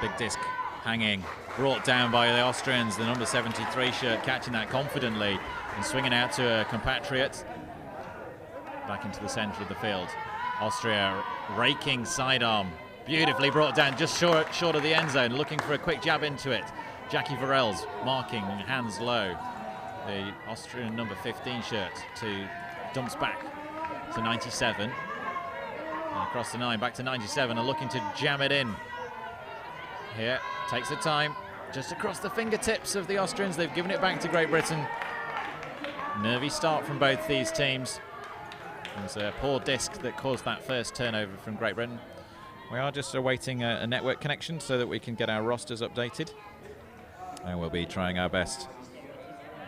Big disc hanging, brought down by the Austrians. The number 73 shirt catching that confidently and swinging out to a compatriot. Back into the center of the field. Austria raking sidearm. Beautifully brought down just short of the end zone, looking for a quick jab into it. Jackie Varel's marking, hands low. The Austrian number 15 shirt dumps back to 97. And across the 9, back to 97, and looking to jam it in. Here, takes the time, just across the fingertips of the Austrians. They've given it back to Great Britain. Nervy start from both these teams. It was a poor disc that caused that first turnover from Great Britain. We are just awaiting a network connection so that we can get our rosters updated. And we'll be trying our best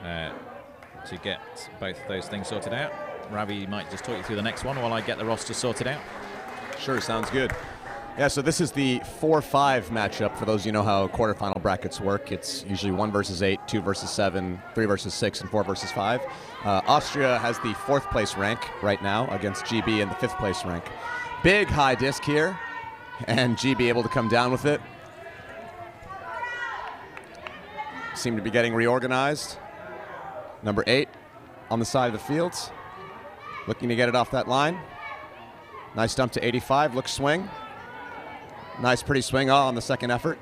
to get both of those things sorted out. Ravi might just talk you through the next one while I get the roster sorted out. Sure, sounds good. Yeah, so this is the 4-5 matchup. For those of you know how quarterfinal brackets work, it's usually 1 versus 8, 2 versus 7, 3 versus 6, and 4 versus 5. Austria has the 4th place rank right now against GB in the 5th place rank. Big high disc here, and GB able to come down with it. Seem to be getting reorganized. Number 8 on the side of the field, looking to get it off that line. Nice dump to 85, looks swing. Nice pretty swing on the second effort.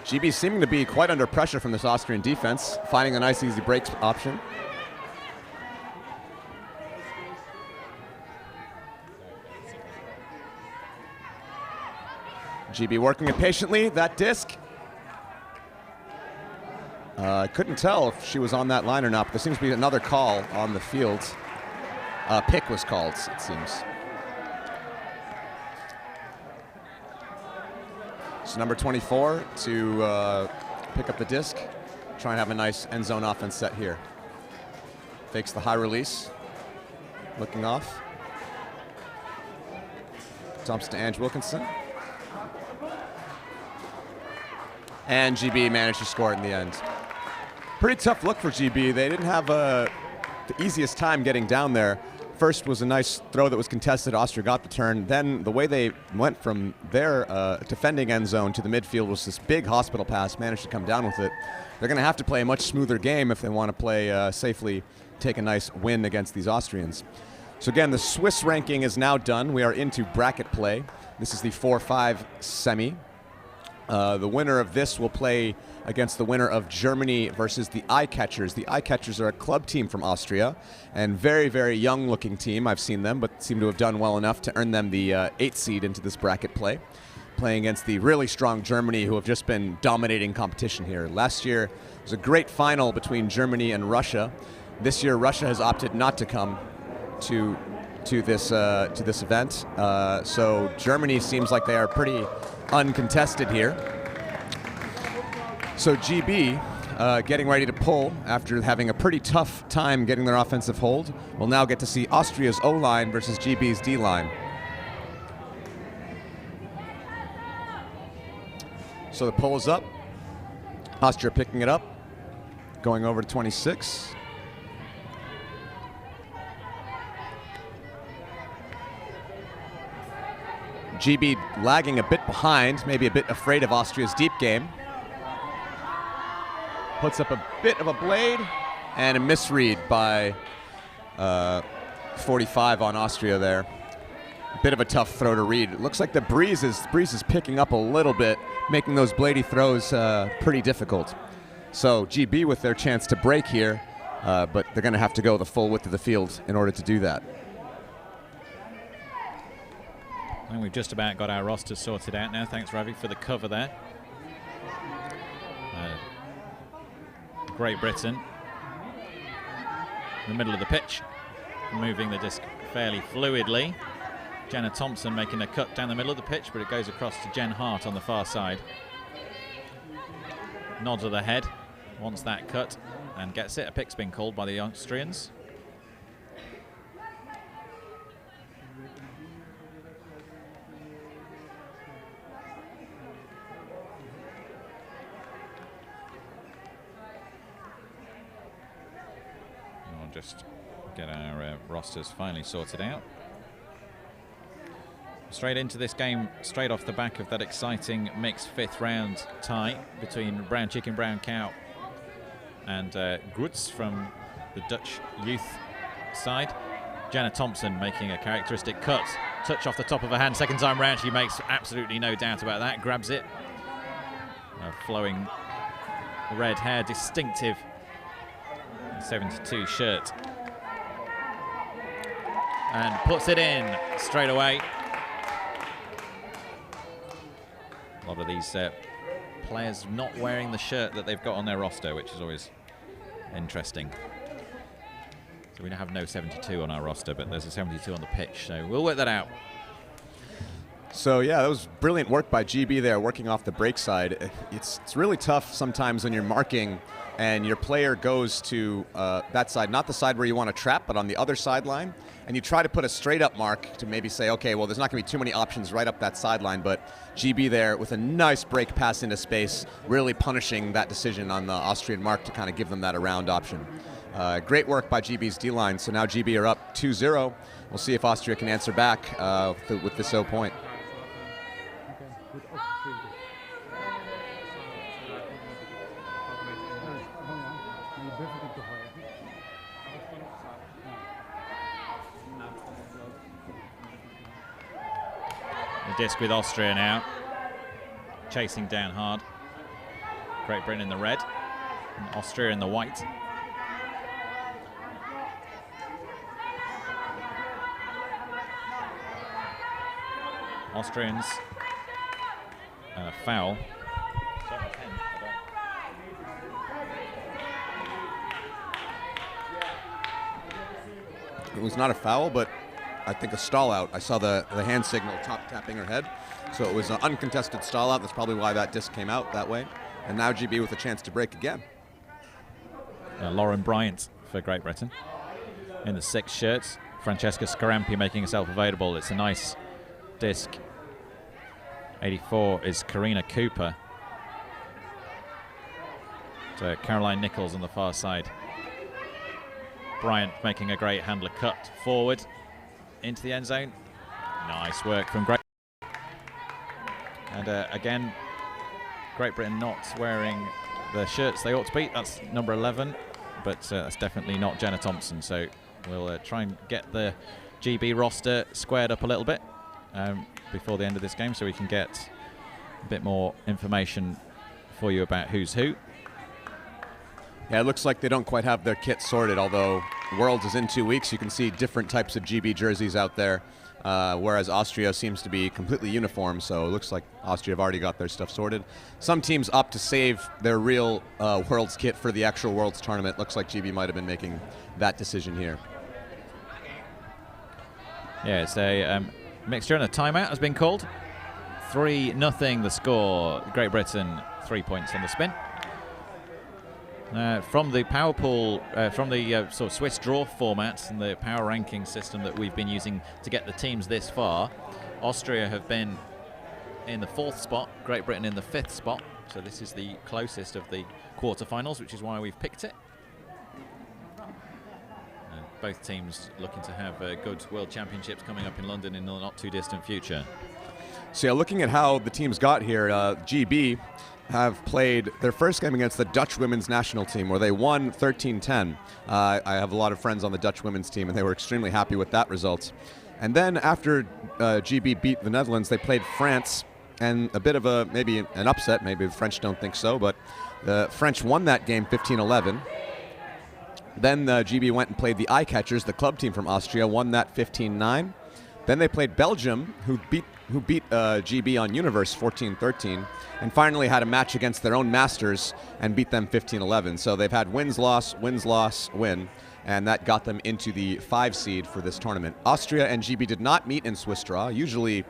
GB seeming to be quite under pressure from this Austrian defense, finding a nice easy break option. GB working it patiently, that disc. I couldn't tell if she was on that line or not, but there seems to be another call on the field. Pick was called, it seems. So number 24 to pick up the disc, try and have a nice end zone offense set here. Fakes the high release, looking off. Dumps to Ange Wilkinson. And GB managed to score it in the end. Pretty tough look for GB. They didn't have the easiest time getting down there. First was a nice throw that was contested. Austria got the turn. Then the way they went from their defending end zone to the midfield was this big hospital pass, managed to come down with it. They're going to have to play a much smoother game if they want to play safely, take a nice win against these Austrians. So again, the Swiss ranking is now done. We are into bracket play. This is the 4-5 semi. The winner of this will play against the winner of Germany versus the Eye Catchers. The Eye Catchers are a club team from Austria and very, very young-looking team. I've seen them, but seem to have done well enough to earn them the 8th seed into this bracket play, playing against the really strong Germany, who have just been dominating competition here. Last year, it was a great final between Germany and Russia. This year, Russia has opted not to come to this event. So Germany seems like they are pretty uncontested here. So GB getting ready to pull after having a pretty tough time getting their offensive hold. We'll now get to see Austria's O-line versus GB's D-line. So the pull is up. Austria picking it up, going over to 26. GB lagging a bit behind, maybe a bit afraid of Austria's deep game. Puts up a bit of a blade and a misread by 45 on Austria there. A bit of a tough throw to read. It looks like the breeze is picking up a little bit, making those bladey throws pretty difficult. So GB with their chance to break here, but they're going to have to go the full width of the field in order to do that. And we've just about got our roster sorted out now. Thanks, Ravi, for the cover there. Great Britain in the middle of the pitch, moving the disc fairly fluidly. Jenna Thompson making a cut down the middle of the pitch, but it goes across to Jen Hart on the far side. Nods of the head, wants that cut, and gets it. A pick's been called by the Austrians. Just get our rosters finally sorted out. straight into this game, straight off the back of that exciting mixed 5th round tie between Brown Chicken, Brown Cow and Grutz from the Dutch youth side. Jenna Thompson making a characteristic cut. Touch off the top of her hand. Second time round, she makes absolutely no doubt about that. Grabs it. Flowing red hair, distinctive 72 shirt. And puts it in straight away. A lot of these players not wearing the shirt that they've got on their roster, which is always interesting. So we have no 72 on our roster, but there's a 72 on the pitch, so we'll work that out. So yeah, that was brilliant work by GB there, working off the break side. It's really tough sometimes when you're marking and your player goes to that side, not the side where you want to trap, but on the other sideline, and you try to put a straight up mark to maybe say, okay, well, there's not going to be too many options right up that sideline, but GB there with a nice break pass into space, really punishing that decision on the Austrian mark to kind of give them that around option. Great work by GB's D-line, so now GB are up 2-0. We'll see if Austria can answer back with this 0 point. The disc with Austria now, chasing down hard. Great Britain in the red, and Austria in the white. Austrians, foul. It was not a foul, but I think a stall out. I saw the hand signal tapping her head. So it was an uncontested stall out. That's probably why that disc came out that way. And now GB with a chance to break again. Lauren Bryant for Great Britain in the 6 shirts. Francesca Scarampi making herself available. It's a nice disc. 84 is Karina Cooper. To Caroline Nichols on the far side. Bryant making a great handler cut forward into the end zone. Nice work from Great. And again, Great Britain not wearing the shirts they ought to be. That's number 11, but that's definitely not Jenna Thompson. So we'll try and get the GB roster squared up a little bit before the end of this game, so we can get a bit more information for you about who's who. Yeah, it looks like they don't quite have their kit sorted, although Worlds is in 2 weeks. You can see different types of GB jerseys out there, whereas Austria seems to be completely uniform, so it looks like Austria have already got their stuff sorted. Some teams opt to save their real Worlds kit for the actual Worlds tournament. Looks like GB might have been making that decision here. Yeah, it's a mixture, and a timeout has been called. 3-0 the score. Great Britain 3 points on the spin. From the power pool, from the sort of Swiss draw format and the power ranking system that we've been using to get the teams this far, Austria have been in the 4th spot, Great Britain in the 5th spot. So this is the closest of the quarterfinals, which is why we've picked it. Both teams looking to have good World Championships coming up in London in the not too distant future. So yeah, looking at how the teams got here, GB have played their first game against the Dutch women's national team, where they won 13-10. I have a lot of friends on the Dutch women's team, and they were extremely happy with that result. And then after GB beat the Netherlands, they played France, and a bit of a maybe an upset. Maybe the French don't think so, but the French won that game 15-11. Then GB went and played the Eye Catchers, the club team from Austria, won that 15-9. Then they played Belgium, who beat GB on Universe 14-13, and finally had a match against their own Masters and beat them 15-11. So they've had wins, loss, win, and that got them into the 5 seed for this tournament. Austria and GB did not meet in Swiss draw. Usually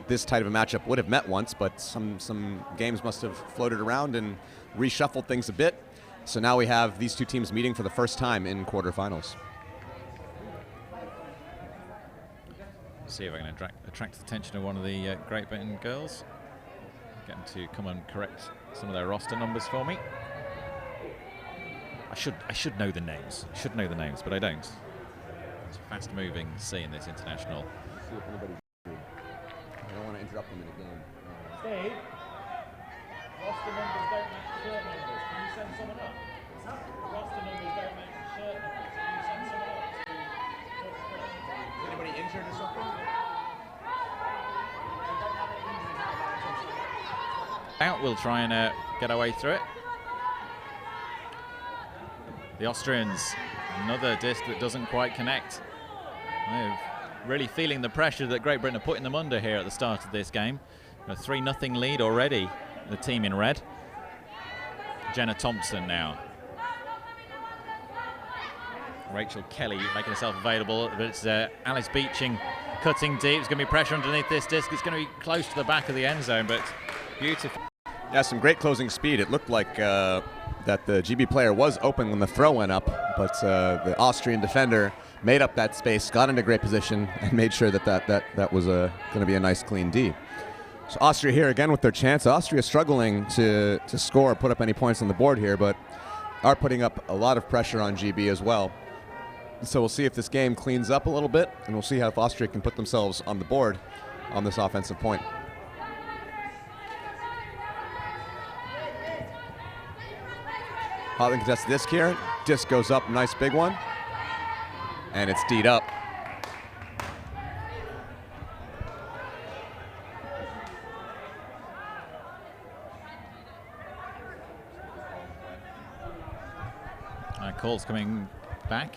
this type of a matchup would have met once, but some games must have floated around and reshuffled things a bit. So now we have these two teams meeting for the first time in quarterfinals. See if I can attract the attention of one of the Great Britain girls. Get them to come and correct some of their roster numbers for me. I should know the names. But I don't. It's a fast-moving sea in this international. disrupt them in a game. Steve, roster numbers don't match shirt numbers. Can you send someone up? Roster numbers don't match shirt numbers. Can you send someone up? Is anybody injured or something? Out, we'll try and get our way through it. The Austrians, another disc that doesn't quite connect. They're really feeling the pressure that Great Britain are putting them under here at the start of this game. A 3-0 lead already, the team in red. Jenna Thompson now. Rachel Kelly making herself available, but it's Alice Beeching cutting deep. There's going to be pressure underneath this disc. It's going to be close to the back of the end zone, but beautiful. Yeah, some great closing speed. It looked like that the GB player was open when the throw went up, but the Austrian defender made up that space, got into great position, and made sure that was going to be a nice clean D. So Austria here again with their chance. Austria struggling to score, put up any points on the board here, but are putting up a lot of pressure on GB as well. So we'll see if this game cleans up a little bit, and we'll see how if Austria can put themselves on the board on this offensive point. Hotly contested disc here. Disc goes up, nice big one. And it's D'd up. Call's coming back.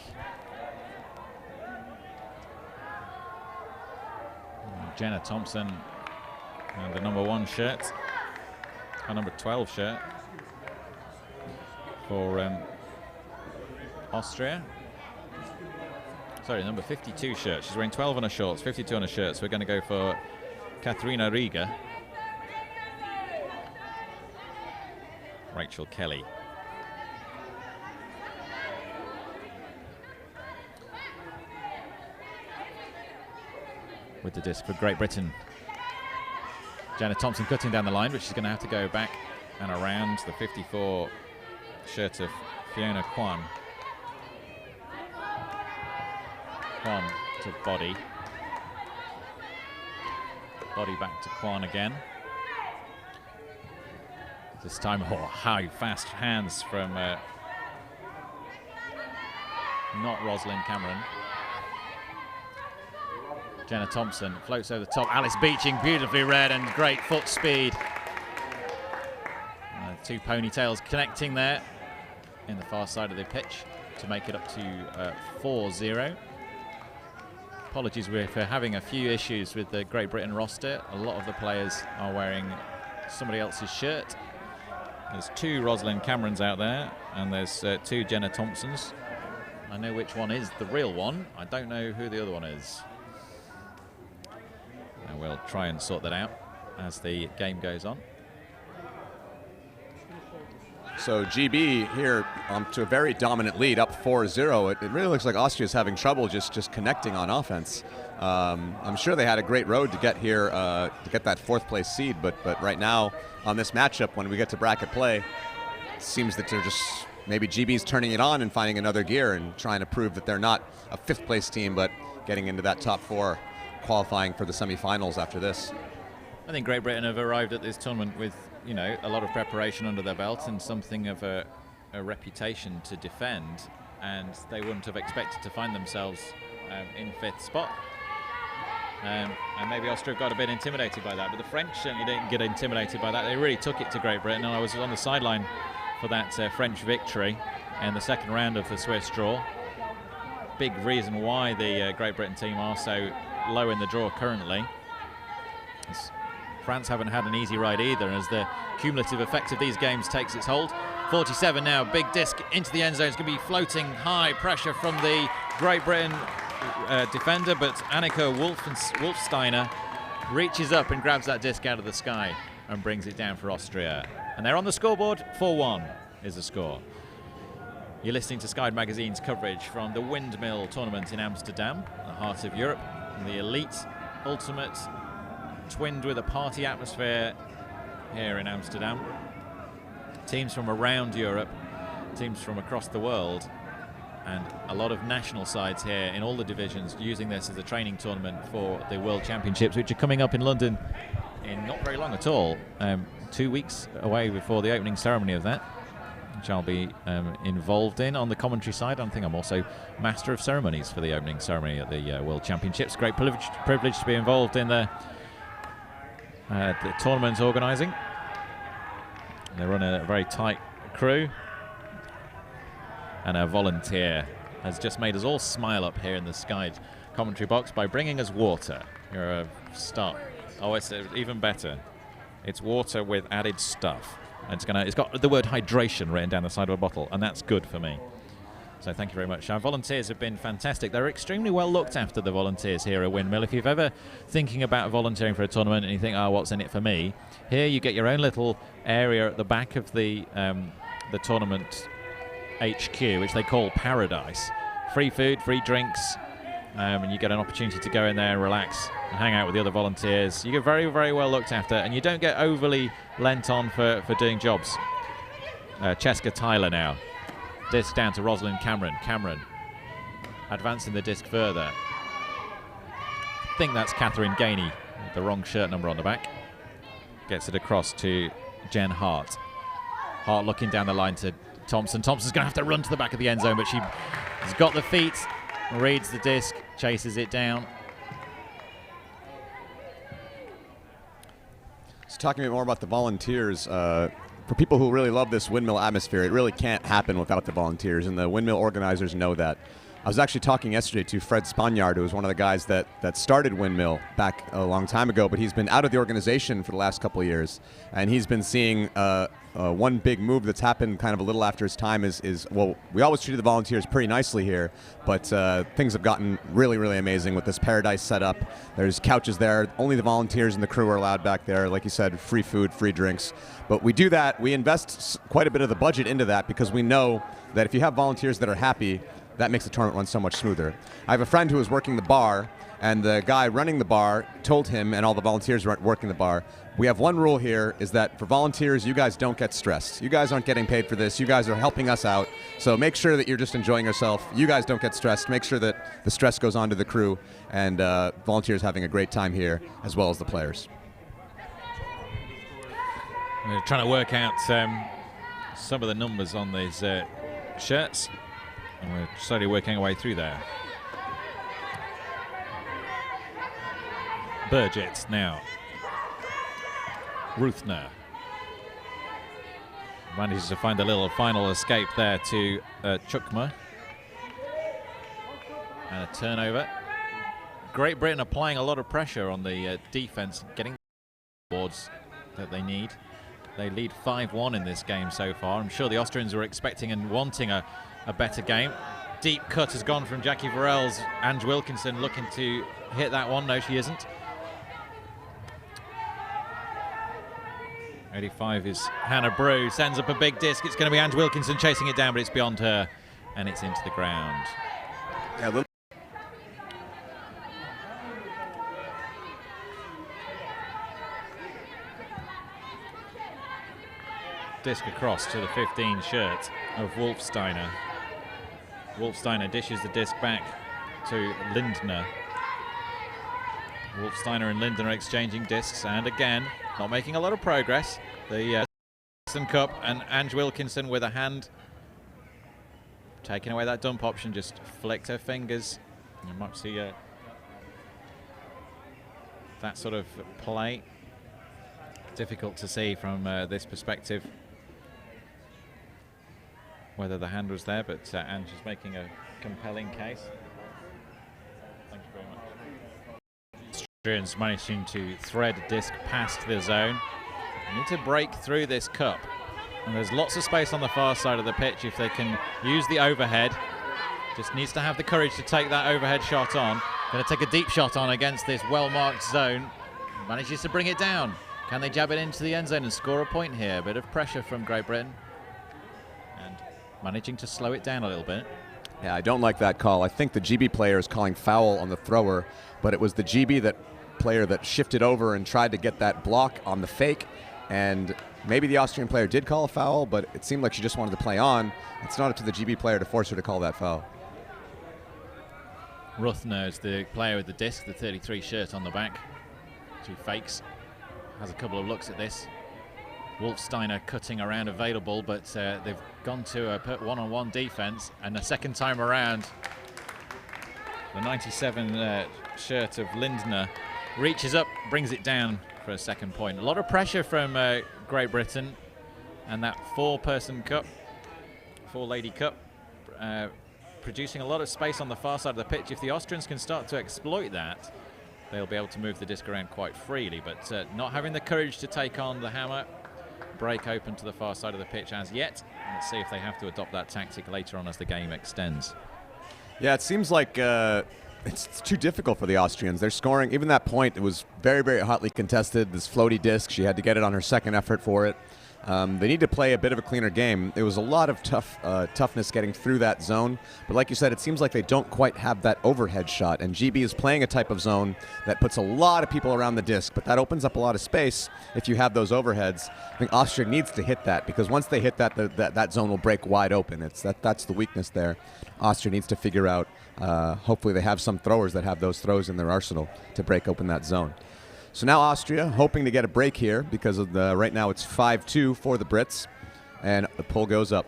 Jenna Thompson and the number 1 shirt, or number 12 shirt for Austria. Sorry, number 52 shirt. She's wearing 12 on her shorts, 52 on her shirt. So we're going to go for Katharina Riga. Rachel Kelly. With the disc for Great Britain. Jenna Thompson cutting down the line, but she's going to have to go back and around the 54 shirt of Fiona Kwan. Kwan to body. Body back to Kwan again. This time, oh, high, fast hands from not Rosalind Cameron. Jenna Thompson floats over the top. Alice Beeching, beautifully read, and great foot speed. 2 ponytails connecting there in the far side of the pitch to make it up to 4-0. Apologies for having a few issues with the Great Britain roster. A lot of the players are wearing somebody else's shirt. There's 2 Rosalind Camerons out there, and there's 2 Jenna Thompsons. I know which one is the real one. I don't know who the other one is. And we'll try and sort that out as the game goes on. So GB here to a very dominant lead, up 4-0. It really looks like Austria's having trouble just connecting on offense. I'm sure they had a great road to get here, to get that 4th place seed, but right now on this matchup, when we get to bracket play, it seems that they're just, maybe GB's turning it on and finding another gear and trying to prove that they're not a 5th place team, but getting into that top 4, qualifying for the semifinals after this. I think Great Britain have arrived at this tournament with, you know, a lot of preparation under their belt and something of a reputation to defend, and they wouldn't have expected to find themselves in 5th spot. And maybe Austria got a bit intimidated by that, but the French certainly didn't get intimidated by that. They really took it to Great Britain, and I was on the sideline for that French victory in the 2nd round of the Swiss draw. Big reason why the Great Britain team are so low in the draw currently. France haven't had an easy ride either, as the cumulative effect of these games takes its hold. 47 now, big disc into the end zone. It's going to be floating high, pressure from the Great Britain defender, but Annika Wolfsteiner reaches up and grabs that disc out of the sky and brings it down for Austria. And they're on the scoreboard. 4-1 is the score. You're listening to Sky Magazine's coverage from the Windmill tournament in Amsterdam, the heart of Europe. The elite ultimate, twinned with a party atmosphere here in Amsterdam. Teams from around Europe, teams from across the world, and a lot of national sides here in all the divisions using this as a training tournament for the World Championships, which are coming up in London in not very long at all. 2 weeks away before the opening ceremony of that, which I'll be involved in on the commentary side. I think I'm also master of ceremonies for the opening ceremony at the World Championships. Great privilege to be involved in the tournament organising. They run a very tight crew, and a volunteer has just made us all smile up here in the Sky commentary box by bringing us water. You're a start. Oh, it's even better. It's water with added stuff. It's got the word hydration written down the side of a bottle, and that's good for me. So thank you very much. Our volunteers have been fantastic. They're extremely well looked after, the volunteers here at Windmill. If you've ever thinking about volunteering for a tournament and you think, oh, what's in it for me? Here you get your own little area at the back of the tournament HQ, which they call Paradise. Free food, free drinks, and you get an opportunity to go in there and relax and hang out with the other volunteers. You get very, very well looked after, and you don't get overly lent on for doing jobs. Cheska Tyler now. Disc down to Rosalind Cameron. Cameron advancing the disc further. I think that's Catherine Gainey, the wrong shirt number on the back. Gets it across to Jen Hart. Hart looking down the line to Thompson. Thompson's going to have to run to the back of the end zone, but she's got the feet, reads the disc, chases it down. So talking a bit more about the volunteers, for people who really love this Windmill atmosphere, it really can't happen without the volunteers, and the Windmill organizers know that. I was actually talking yesterday to Fred Spaniard, who was one of the guys that started Windmill back a long time ago, but he's been out of the organization for the last couple of years, and he's been seeing one big move that's happened kind of a little after his time is well, we always treated the volunteers pretty nicely here, but things have gotten really, really amazing with this Paradise setup. There's couches there. Only the volunteers and the crew are allowed back there. Like you said, free food, free drinks. But we do that. We invest quite a bit of the budget into that because we know that if you have volunteers that are happy, that makes the tournament run so much smoother. I have a friend who was working the bar, and the guy running the bar told him, and all the volunteers working the bar, we have one rule here, is that for volunteers, you guys don't get stressed. You guys aren't getting paid for this. You guys are helping us out. So make sure that you're just enjoying yourself. You guys don't get stressed. Make sure that the stress goes on to the crew, and volunteers having a great time here, as well as the players. We're trying to work out some of the numbers on these shirts, and we're slowly working our way through there. Burgett now. Ruthner manages to find a little final escape there to Chukma. And a turnover. Great Britain applying a lot of pressure on the defense, getting the boards that they need. They lead 5-1 in this game so far. I'm sure the Austrians were expecting and wanting a better game. Deep cut has gone from Jackie Varell's. Ange Wilkinson looking to hit that one. No, she isn't. 85 is Hannah Brew, sends up a big disc. It's going to be Ange Wilkinson chasing it down, but it's beyond her, and it's into the ground. Yeah, Disc across to the 15 shirt of Wolfsteiner. Wolfsteiner dishes the disc back to Lindner. Wolfsteiner and Lindner are exchanging discs, and again, not making a lot of progress. The Cup, and Ange Wilkinson with a hand taking away that dump option, just flicked her fingers. You might see that sort of play. Difficult to see from this perspective whether the hand was there, but Ange is making a compelling case. Thank you very much. Austrians managing to thread a disc past the zone. They need to break through this cup, and there's lots of space on the far side of the pitch if they can use the overhead. Just needs to have the courage to take that overhead shot on. Going to take a deep shot on against this well-marked zone. Manages to bring it down. Can they jab it into the end zone and score a point here? A bit of pressure from Great Britain, and managing to slow it down a little bit. Yeah, I don't like that call. I think the GB player is calling foul on the thrower, but it was the GB player that shifted over and tried to get that block on the fake, and maybe the Austrian player did call a foul, but it seemed like she just wanted to play on. It's not up to the GB player to force her to call that foul. Ruthner is the player with the disc, the 33 shirt on the back. She fakes, has a couple of looks at this. Wolfsteiner cutting around available, but they've gone to a one-on-one defense, and the second time around, the 97 shirt of Lindner reaches up, brings it down for a second point. A lot of pressure from Great Britain, and that four-lady cup, producing a lot of space on the far side of the pitch. If the Austrians can start to exploit that, they'll be able to move the disc around quite freely, but not having the courage to take on the hammer, break open to the far side of the pitch as yet. Let's see if they have to adopt that tactic later on as the game extends. Yeah, it seems like it's too difficult for the Austrians. They're scoring, even that point, it was very, very hotly contested. This floaty disc, she had to get it on her second effort for it. They need to play a bit of a cleaner game. It was a lot of toughness getting through that zone. But like you said, it seems like they don't quite have that overhead shot. And GB is playing a type of zone that puts a lot of people around the disc, but that opens up a lot of space if you have those overheads. I think Austria needs to hit that, because once they hit that, that zone will break wide open. That's the weakness there. Austria needs to figure out, hopefully they have some throwers that have those throws in their arsenal to break open that zone. So now Austria hoping to get a break here, because of right now it's 5-2 for the Brits, and the pull goes up.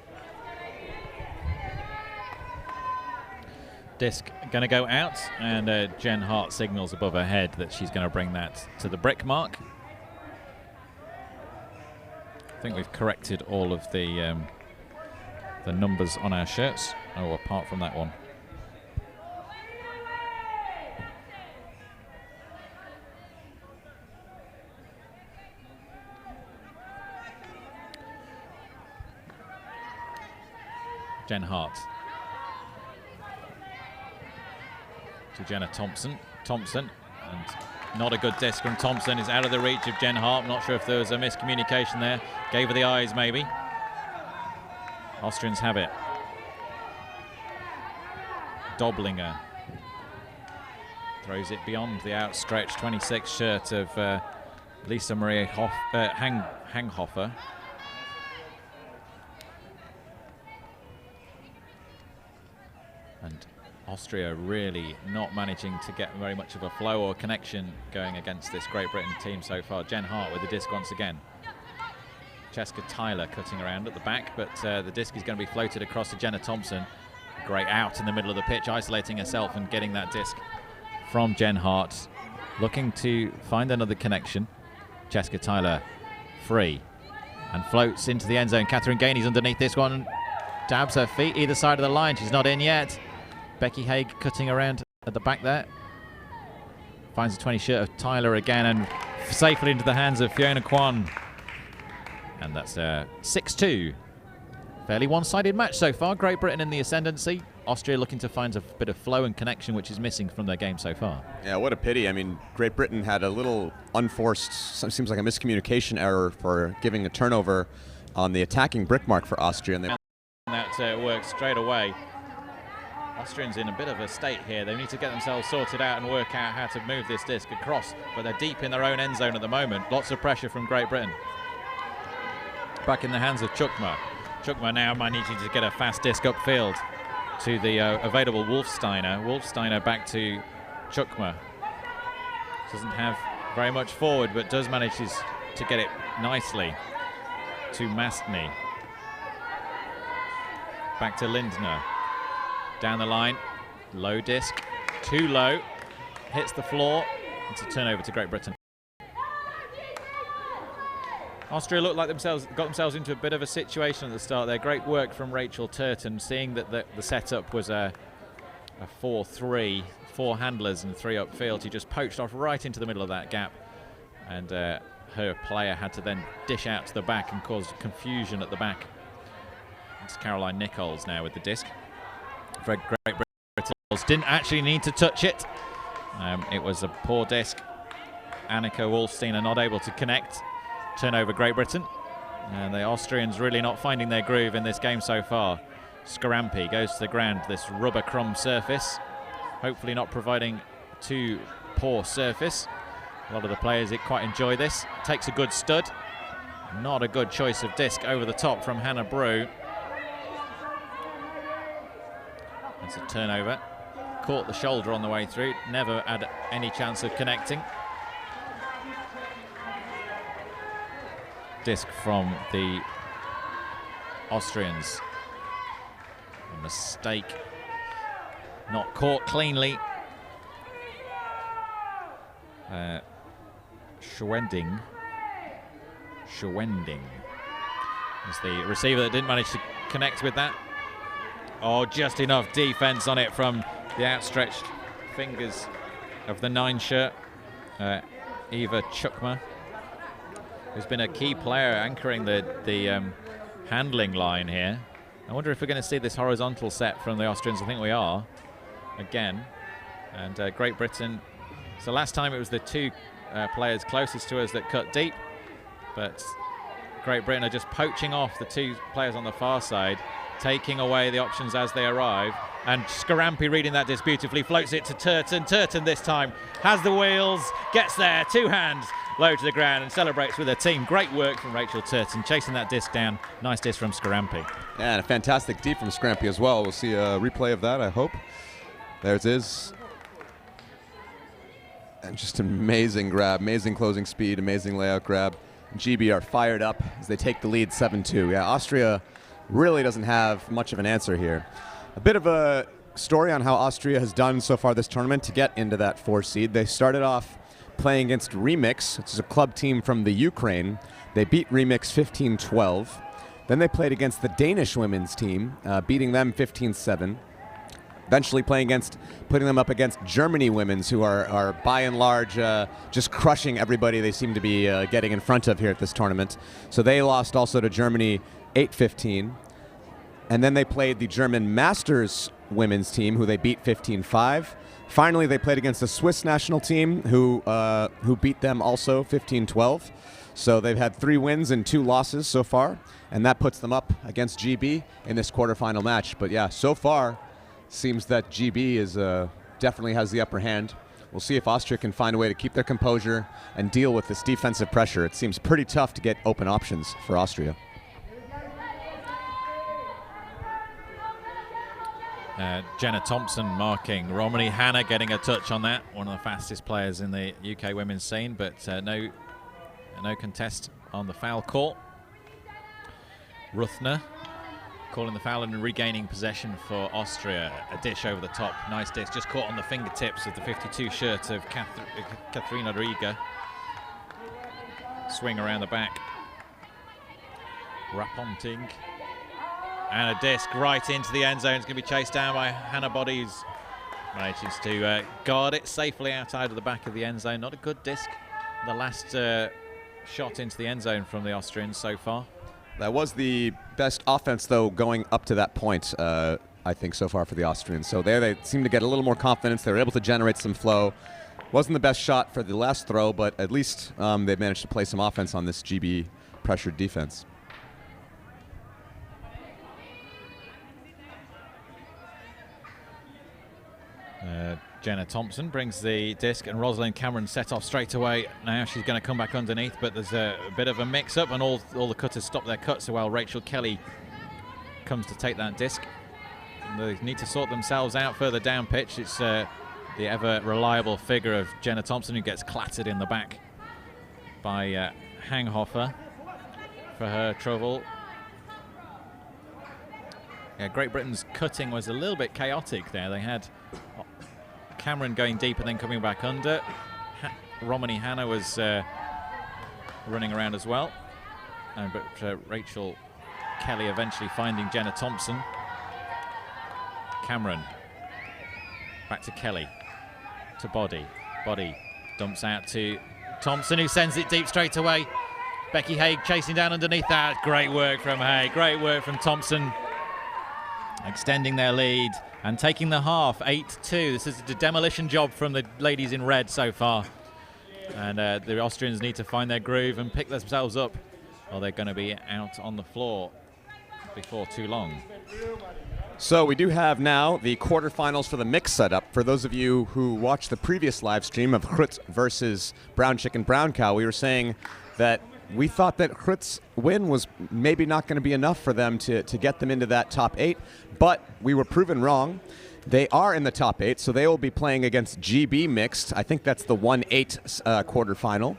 Disc going to go out, and Jen Hart signals above her head that she's going to bring that to the brick mark. I think we've corrected all of the numbers on our shirts. Oh, apart from that one. Jen Hart to Jenna Thompson. And not a good disc from Thompson. Is out of the reach of Jen Hart. Not sure if there was a miscommunication there. Gave her the eyes, maybe. Austrians have it. Doblinger throws it beyond the outstretched 26 shirt of Lisa Maria Hanghofer. And Austria really not managing to get very much of a flow or connection going against this Great Britain team so far. Jen Hart with the disc once again. Cheska Tyler cutting around at the back, but the disc is going to be floated across to Jenna Thompson. Great out in the middle of the pitch, isolating herself and getting that disc from Jen Hart. Looking to find another connection. Cheska Tyler free and floats into the end zone. Catherine Gainey's underneath this one. Dabs her feet either side of the line. She's not in yet. Becky Haig cutting around at the back there. Finds the 20 shirt of Tyler again and safely into the hands of Fiona Kwan. And that's 6-2. Fairly one-sided match so far. Great Britain in the ascendancy. Austria looking to find a bit of flow and connection, which is missing from their game so far. Yeah, what a pity. I mean, Great Britain had a little unforced, seems like a miscommunication error for giving a turnover on the attacking brick mark for Austria. And that works straight away. Austrians in a bit of a state here. They need to get themselves sorted out and work out how to move this disc across, but they're deep in their own end zone at the moment. Lots of pressure from Great Britain. Back in the hands of Chukma. Chukma now managing to get a fast disc upfield to the available Wolfsteiner. Wolfsteiner back to Chukma. Doesn't have very much forward, but does manage to get it nicely to Mastny. Back to Lindner. Down the line, low disc, too low, hits the floor. It's a turnover to Great Britain. Austria looked like got themselves into a bit of a situation at the start there. Great work from Rachel Turton, seeing that the setup was a 4-3, 4 handlers and 3 upfield. She just poached off right into the middle of that gap, and her player had to then dish out to the back and cause confusion at the back. It's Caroline Nichols now with the disc. For Great Britain, didn't actually need to touch it. It was a poor disc. Annika Wolfsteiner not able to connect. Turnover Great Britain. And the Austrians really not finding their groove in this game so far. Skarampi goes to the ground, this rubber crumb surface. Hopefully not providing too poor surface. A lot of the players quite enjoy this. Takes a good stud. Not a good choice of disc over the top from Hannah Brew. It's a turnover. Caught the shoulder on the way through. Never had any chance of connecting. disc from the Austrians. A mistake, not caught cleanly. Schwending is the receiver that didn't manage to connect with that. Oh, just enough defense on it from the outstretched fingers of the 9 shirt, Eva Chukma, who's been a key player anchoring the handling line here. I wonder if we're going to see this horizontal set from the Austrians. I think we are, again. And Great Britain, so last time it was the 2 players closest to us that cut deep, but Great Britain are just poaching off the 2 players on the far side, taking away the options as they arrive. And Scarampi, reading that disc beautifully, floats it to Turton. Turton this time has the wheels, gets there, 2 hands, low to the ground, and celebrates with her team. Great work from Rachel Turton, chasing that disc down. Nice disc from Scarampi. Yeah, and a fantastic deep from Scarampi as well. We'll see a replay of that, I hope. There it is. And just amazing grab, amazing closing speed, amazing layout grab. GB are fired up as they take the lead 7-2. Yeah, Austria really doesn't have much of an answer here. A bit of a story on how Austria has done so far this tournament to get into that 4 seed. They started off playing against Remix, which is a club team from the Ukraine. They beat Remix 15-12. Then they played against the Danish women's team, beating them 15-7. Eventually putting them up against Germany women's, who are by and large just crushing everybody they seem to be getting in front of here at this tournament. So they lost also to Germany 8-15. And then they played the German Masters women's team, who they beat 15-5. Finally, they played against the Swiss national team, who beat them also 15-12. So they've had 3 wins and 2 losses so far, and that puts them up against GB in this quarterfinal match. But yeah, so far, seems that GB is definitely has the upper hand. We'll see if Austria can find a way to keep their composure and deal with this defensive pressure. It seems pretty tough to get open options for Austria. Jenna Thompson marking Romany Hanna, getting a touch on that. One of the fastest players in the UK women's scene, but no contest on the foul call. Ruthner calling the foul and regaining possession for Austria. A dish over the top, nice dish, just caught on the fingertips of the 52 shirt of Katharina Riga. Swing around the back. Raponting. And a disc right into the end zone. It's going to be chased down by Hannah Bodies. Manages to guard it safely outside of the back of the end zone. Not a good disc. The last shot into the end zone from the Austrians so far. That was the best offense, though, going up to that point, I think, so far for the Austrians. So there they seem to get a little more confidence. They were able to generate some flow. Wasn't the best shot for the last throw, but at least they managed to play some offense on this GB pressured defense. Jenna Thompson brings the disc, and Rosalind Cameron set off straight away. Now she's going to come back underneath, but there's a bit of a mix-up, and all the cutters stop their cuts while Rachel Kelly comes to take that disc. And they need to sort themselves out further down pitch. It's the ever-reliable figure of Jenna Thompson, who gets clattered in the back by Hanghofer for her trouble. Yeah, Great Britain's cutting was a little bit chaotic there. They had Cameron going deep and then coming back under. Romany Hanna was running around as well. But Rachel Kelly eventually finding Jenna Thompson. Cameron. Back to Kelly. To Body. Body dumps out to Thompson, who sends it deep straight away. Becky Haig chasing down underneath that. Great work from Haig. Great work from Thompson. Extending their lead and taking the half, 8-2. This is a demolition job from the ladies in red so far. And the Austrians need to find their groove and pick themselves up, or they're going to be out on the floor before too long. So we do have now the quarterfinals for the mix setup. For those of you who watched the previous live stream of Hrut versus Brown Chicken Brown Cow, we were saying that we thought that Hrut's win was maybe not going to be enough for them to get them into that top 8, but we were proven wrong. They are in the top 8, so they will be playing against GB Mixed. I think that's the 1-8 quarterfinal.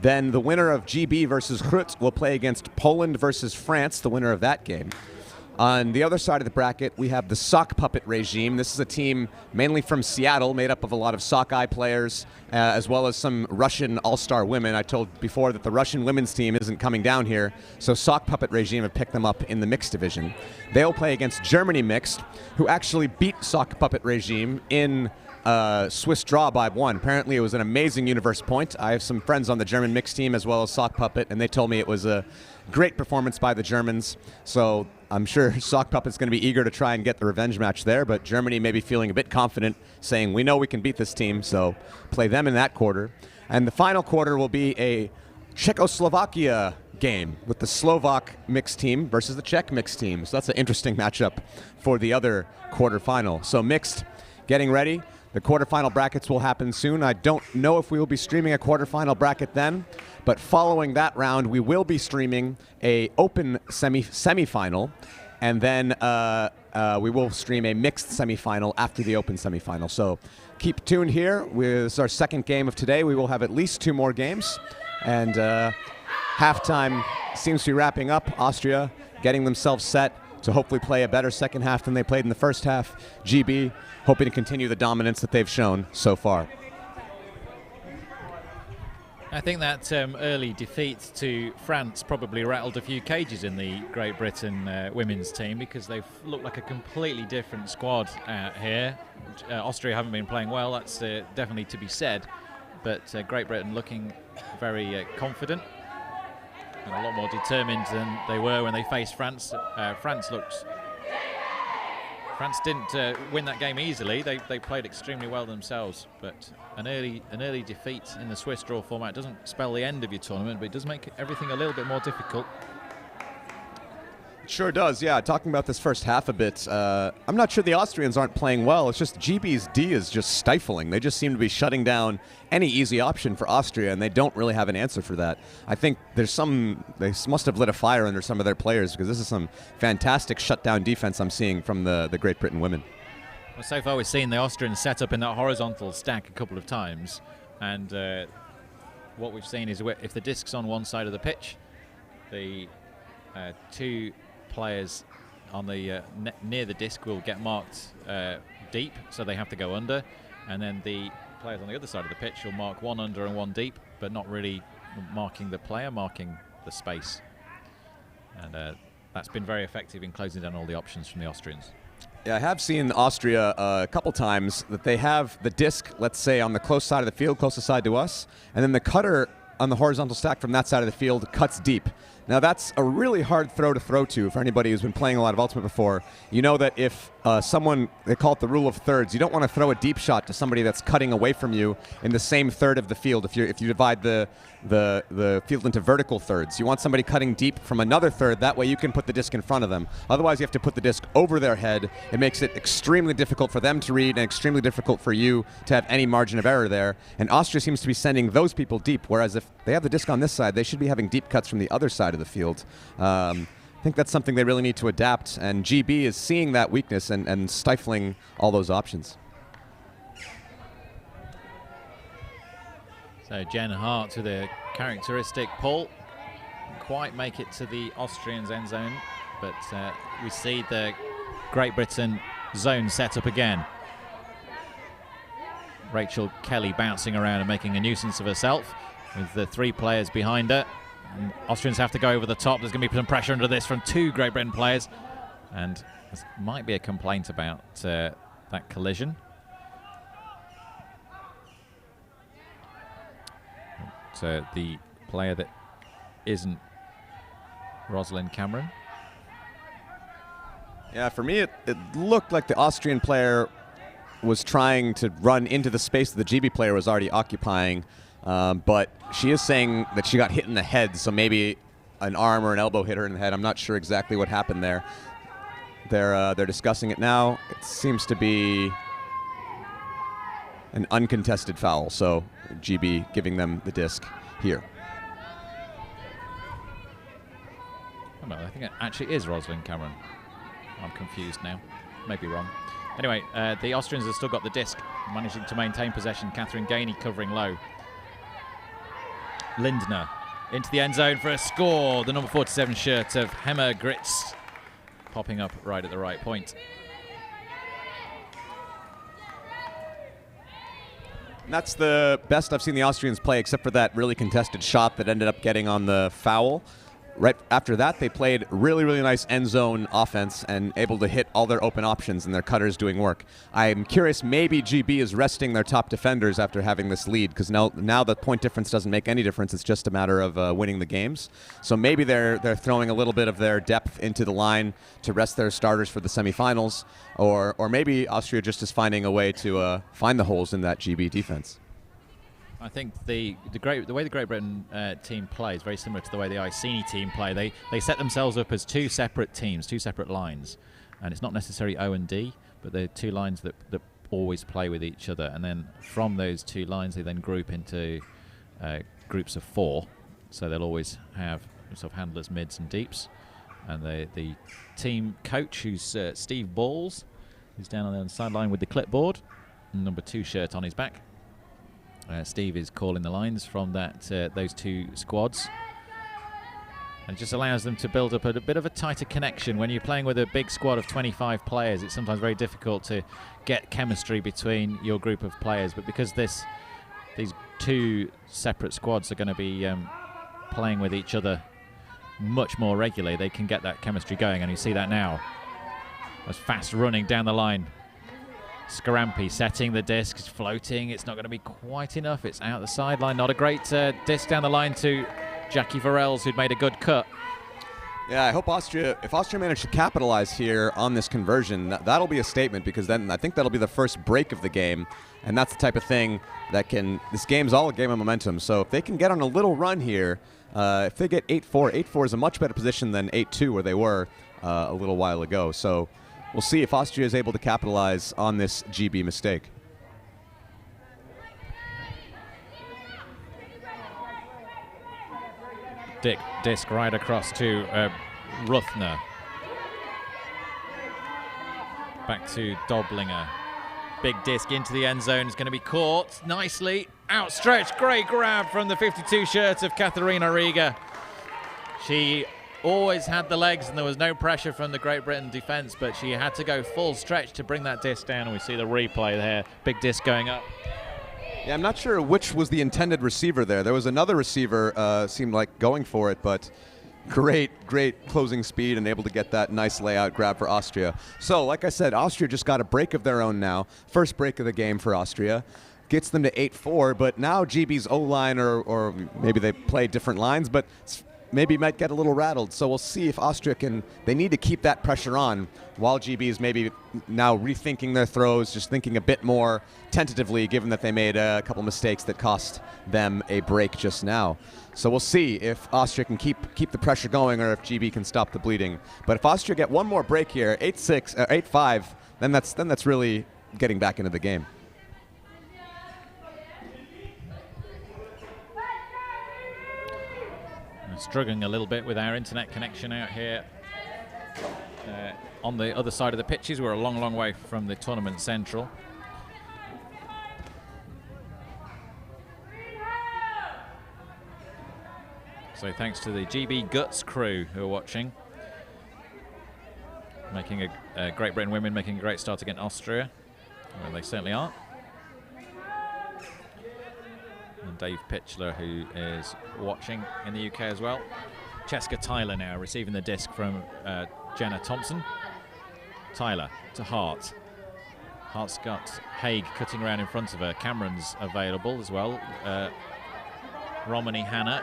Then the winner of GB versus Grut will play against Poland versus France, the winner of that game. On the other side of the bracket, we have the Sock Puppet regime. This is a team mainly from Seattle, made up of a lot of sockeye players, as well as some Russian all-star women. I told before that the Russian women's team isn't coming down here, so Sock Puppet regime have picked them up in the mixed division. They'll play against Germany mixed, who actually beat Sock Puppet regime in Swiss draw by 1. Apparently it was an amazing universe point. I have some friends on the German mixed team as well as Sock Puppet, and they told me it was a great performance by the Germans. So I'm sure Sock Puppet's going to be eager to try and get the revenge match there, but Germany may be feeling a bit confident, saying, we know we can beat this team, so play them in that quarter. And the final quarter will be a Czechoslovakia game with the Slovak mixed team versus the Czech mixed team. So that's an interesting matchup for the other quarterfinal. So mixed, getting ready. The quarterfinal brackets will happen soon. I don't know if we will be streaming a quarterfinal bracket then, but following that round, we will be streaming a open semifinal, and then we will stream a mixed semifinal after the open semifinal. So keep tuned here. This is our second game of today. We will have at least 2 more games, and halftime seems to be wrapping up. Austria getting themselves set to hopefully play a better second half than they played in the first half. GB hoping to continue the dominance that they've shown so far. I think that early defeat to France probably rattled a few cages in the Great Britain women's team, because they've looked like a completely different squad out here. Austria haven't been playing well, that's definitely to be said, but Great Britain looking very confident and a lot more determined than they were when they faced France. France didn't win that game easily. They played extremely well themselves, but an early defeat in the Swiss draw format doesn't spell the end of your tournament, but it does make everything a little bit more difficult. It sure does, yeah. Talking about this first half a bit, I'm not sure the Austrians aren't playing well. It's just GB's D is just stifling. They just seem to be shutting down any easy option for Austria, and they don't really have an answer for that. I think they must have lit a fire under some of their players, because this is some fantastic shutdown defense I'm seeing from the Great Britain women. Well, so far we've seen the Austrians set up in that horizontal stack a couple of times, and what we've seen is if the disc's on one side of the pitch, the 2 players on the near the disc will get marked deep, so they have to go under, and then the players on the other side of the pitch will mark 1 under and 1 deep, but not really marking the player, marking the space. And that's been very effective in closing down all the options from the Austrians. Yeah, I have seen Austria a couple times that they have the disc, let's say, on the close side of the field, closest side to us, and then the cutter on the horizontal stack from that side of the field cuts deep. Now that's a really hard throw to throw to for anybody who's been playing a lot of Ultimate before. You know that if they call it the rule of thirds, you don't want to throw a deep shot to somebody that's cutting away from you in the same third of the field. If you divide the field into vertical thirds, you want somebody cutting deep from another third. That way you can put the disc in front of them. Otherwise you have to put the disc over their head. It makes it extremely difficult for them to read and extremely difficult for you to have any margin of error there. And Austria seems to be sending those people deep, whereas if they have the disc on this side, they should be having deep cuts from the other side of the field. I think that's something they really need to adapt, and GB is seeing that weakness and stifling all those options. So Jen Hart with a characteristic pull. Didn't quite make it to the Austrians' end zone, but we see the Great Britain zone set up again. Rachel Kelly bouncing around and making a nuisance of herself with the 3 players behind her. And Austrians have to go over the top. There's going to be some pressure under this from 2 Great Britain players, and there might be a complaint about that collision. So the player that isn't Rosalind Cameron. Yeah, for me it looked like the Austrian player was trying to run into the space that the GB player was already occupying. But she is saying that she got hit in the head, so maybe an arm or an elbow hit her in the head. I'm not sure exactly what happened there. They're discussing it now. It seems to be an uncontested foul, so GB giving them the disc here. Oh, no, I think it actually is Rosalind Cameron. I'm confused now. Maybe wrong. Anyway, the Austrians have still got the disc, managing to maintain possession. Catherine Gainey covering low. Lindner into the end zone for a score. The number 47 shirt of Hemmer Gritz popping up right at the right point. And that's the best I've seen the Austrians play, except for that really contested shot that ended up getting on the foul. Right after that, they played really, really nice end zone offense and able to hit all their open options and their cutters doing work. I'm curious, maybe GB is resting their top defenders after having this lead, because now the point difference doesn't make any difference. It's just a matter of winning the games. So maybe they're throwing a little bit of their depth into the line to rest their starters for the semifinals, or maybe Austria just is finding a way to find the holes in that GB defense. I think the way the Great Britain team plays very similar to the way the Iceni team play. They set themselves up as two separate teams, two separate lines, and it's not necessarily O and D, but they're two lines that always play with each other. And then from those two lines, they then group into groups of 4. So they'll always have sort of handlers, mids, and deeps. And the team coach, who's Steve Balls, who's down on the sideline with the clipboard, number 2 shirt on his back. Steve is calling the lines from those two squads. And it just allows them to build up a bit of a tighter connection. When you're playing with a big squad of 25 players, it's sometimes very difficult to get chemistry between your group of players. But because these two separate squads are going to be playing with each other much more regularly, they can get that chemistry going. And you see that now. That's fast running down the line. Scarampi setting the disc, it's floating, it's not going to be quite enough, it's out the sideline. Not a great disc down the line to Jackie Varels, who'd made a good cut. Yeah, I hope if Austria managed to capitalize here on this conversion, that'll be a statement, because then I think that'll be the first break of the game, and that's the type of thing that this game's all a game of momentum, so if they can get on a little run here, if they get 8-4, 8-4 is a much better position than 8-2 where they were a little while ago, so we'll see if Austria is able to capitalize on this GB mistake. Disc right across to Ruthner. Back to Doblinger. Big disc into the end zone. Is going to be caught nicely. Outstretched. Great grab from the 52 shirt of Katharina Riga. She always had the legs and there was no pressure from the Great Britain defense, but she had to go full stretch to bring that disc down, and we see the replay there. Big disc going up. Yeah, I'm not sure which was the intended receiver there. There was another receiver seemed like going for it, but great closing speed and able to get that nice layout grab for Austria. So like I said, Austria just got a break of their own now. First break of the game for Austria. Gets them to 8-4, but now GB's O-line, or maybe they play different lines, but maybe might get a little rattled. So we'll see if Austria they need to keep that pressure on while GB is maybe now rethinking their throws, just thinking a bit more tentatively, given that they made a couple mistakes that cost them a break just now. So we'll see if Austria can keep the pressure going, or if GB can stop the bleeding. But if Austria get one more break here, 8-6, 8-5, then that's really getting back into the game. Struggling a little bit with our internet connection out here on the other side of the pitches. We're a long way from the tournament central. So thanks to the GB Guts crew who are watching. Making a Great Britain women making a great start against Austria. Well, they certainly are. And Dave Pitchler, who is watching in the UK as well. Cheska Tyler now receiving the disc from Jenna Thompson. Tyler to Hart. Hart's got Haig cutting around in front of her. Cameron's available as well. Romany Hannah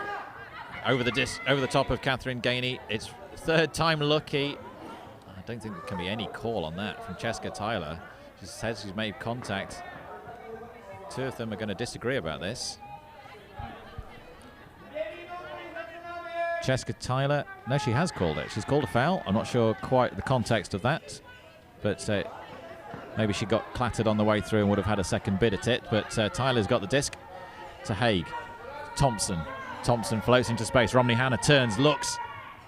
over the disc, over the top of Catherine Gainey. It's third time lucky. I don't think there can be any call on that from Cheska Tyler. She says she's made contact. Two of them are going to disagree about this. Cheska Tyler, no, she has called it. She's called a foul. I'm not sure quite the context of that, but maybe she got clattered on the way through and would have had a second bid at it. But Tyler's got the disc to Haig. Thompson floats into space. Romney Hannah turns, looks.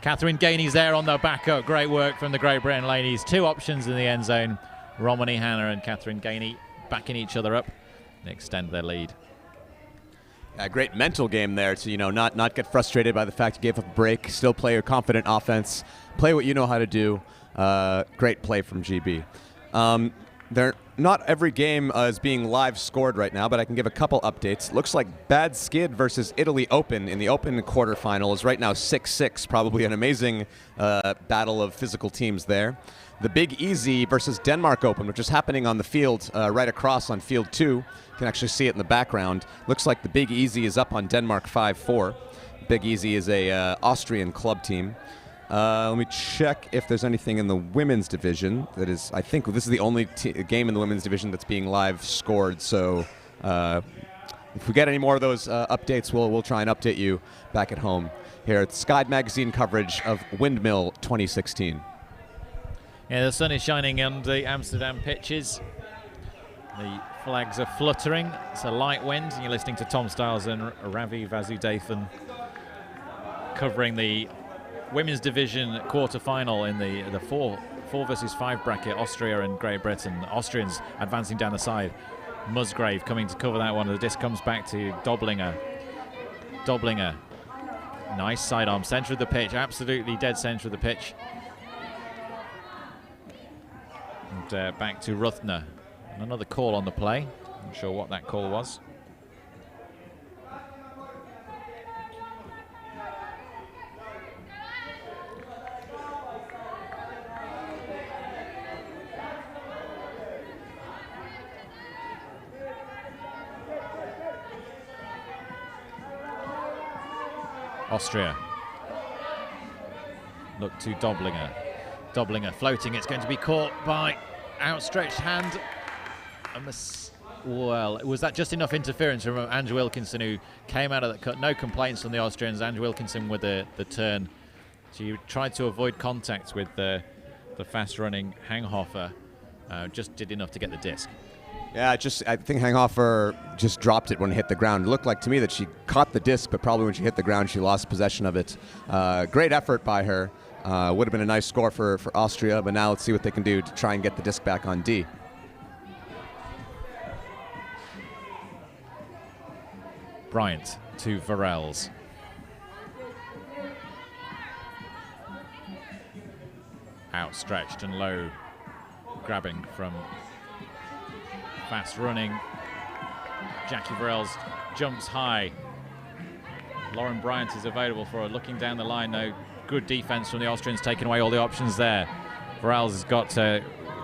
Catherine Gainey's there on the backup. Great work from the Great Britain ladies. Two options in the end zone. Romney Hannah and Catherine Gainey backing each other up. They extend their lead. A great mental game there to, not get frustrated by the fact you gave up a break, still play your confident offense, play what you know how to do. Great play from GB. Not every game is being live scored right now, but I can give a couple updates. Looks like Bad Skid versus Italy Open in the Open quarterfinal is right now 6-6, probably an amazing battle of physical teams there. The Big Easy versus Denmark Open, which is happening on the field right across on field 2. You can actually see it in the background. Looks like the Big Easy is up on Denmark 5-4. Big Easy is a Austrian club team. Let me check if there's anything in the women's division that is. I think this is the only game in the women's division that's being live scored. So if we get any more of those updates, we'll try and update you back at home here at Sky Magazine coverage of Windmill 2016. Yeah, the sun is shining on the Amsterdam pitches. The flags are fluttering. It's a light wind. You're listening to Tom Stiles and Ravi Vasudathan covering the women's division quarter-final in the 4 versus 5 bracket, Austria and Great Britain. Austrians advancing down the side. Musgrave coming to cover that one. The disc comes back to Doblinger. Nice sidearm, centre of the pitch, absolutely dead centre of the pitch. And back to Ruthner. Another call on the play. Not sure what that call was. Austria look to Doblinger. Doblinger floating. It's going to be caught by outstretched hand. Well, was that just enough interference from Andrew Wilkinson, who came out of the cut? No complaints from the Austrians. Andrew Wilkinson with the turn. She tried to avoid contact with the fast-running Hanghofer. Just did enough to get the disc. Yeah, I think Hanghofer just dropped it when it hit the ground. It looked like to me that she caught the disc, but probably when she hit the ground, she lost possession of it. Great effort by her. Would have been a nice score for Austria, but now let's see what they can do to try and get the disc back on D. Bryant to Varels. Outstretched and low, grabbing from fast running. Jackie Varels jumps high. Lauren Bryant is available for her. Looking down the line, though, good defense from the Austrians, taking away all the options there. Varels has got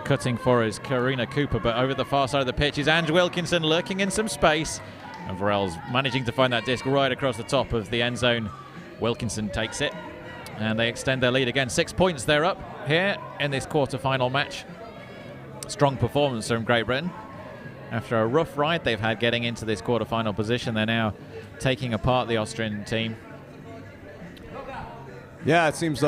cutting for his Karina Cooper, but over the far side of the pitch is Andrew Wilkinson lurking in some space. And Varels managing to find that disc right across the top of the end zone. Wilkinson takes it, and they extend their lead again. 6 points they're up here in this quarter-final match. Strong performance from Great Britain. After a rough ride they've had getting into this quarter-final position, they're now taking apart the Austrian team. Yeah, it seems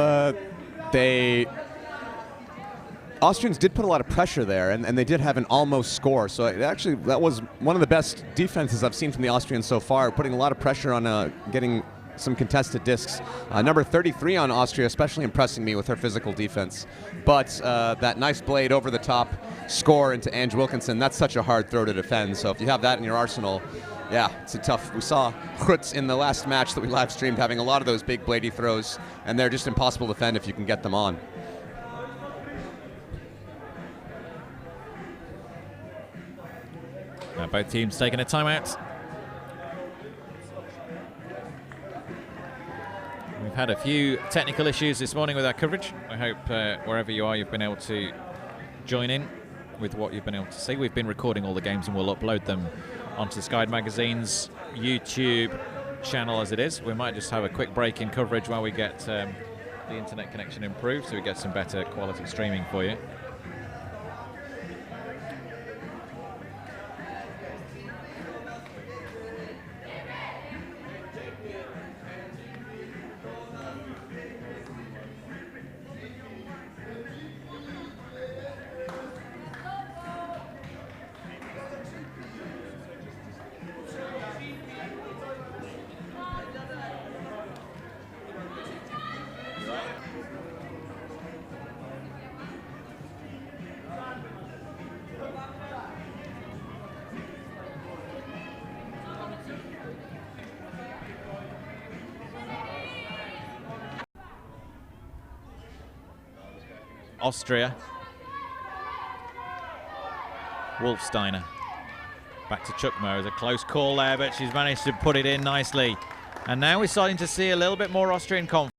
Austrians did put a lot of pressure there, and they did have an almost score. So that was one of the best defenses I've seen from the Austrians so far, putting a lot of pressure on getting some contested discs. Number 33 on Austria, especially impressing me with her physical defense. But that nice blade over the top score into Andrew Wilkinson, that's such a hard throw to defend. So if you have that in your arsenal, yeah, it's a tough. We saw Krutz in the last match that we live streamed having a lot of those big bladey throws, and they're just impossible to defend if you can get them on. Now both teams taking a timeout. We've had a few technical issues this morning with our coverage. I hope wherever you are, you've been able to join in with what you've been able to see. We've been recording all the games and we'll upload them onto Sky Magazine's YouTube channel as it is. We might just have a quick break in coverage while we get the internet connection improved, so we get some better quality streaming for you. Austria. Wolfsteiner. Back to Chukma. It was a close call there, but she's managed to put it in nicely. And now we're starting to see a little bit more Austrian confidence.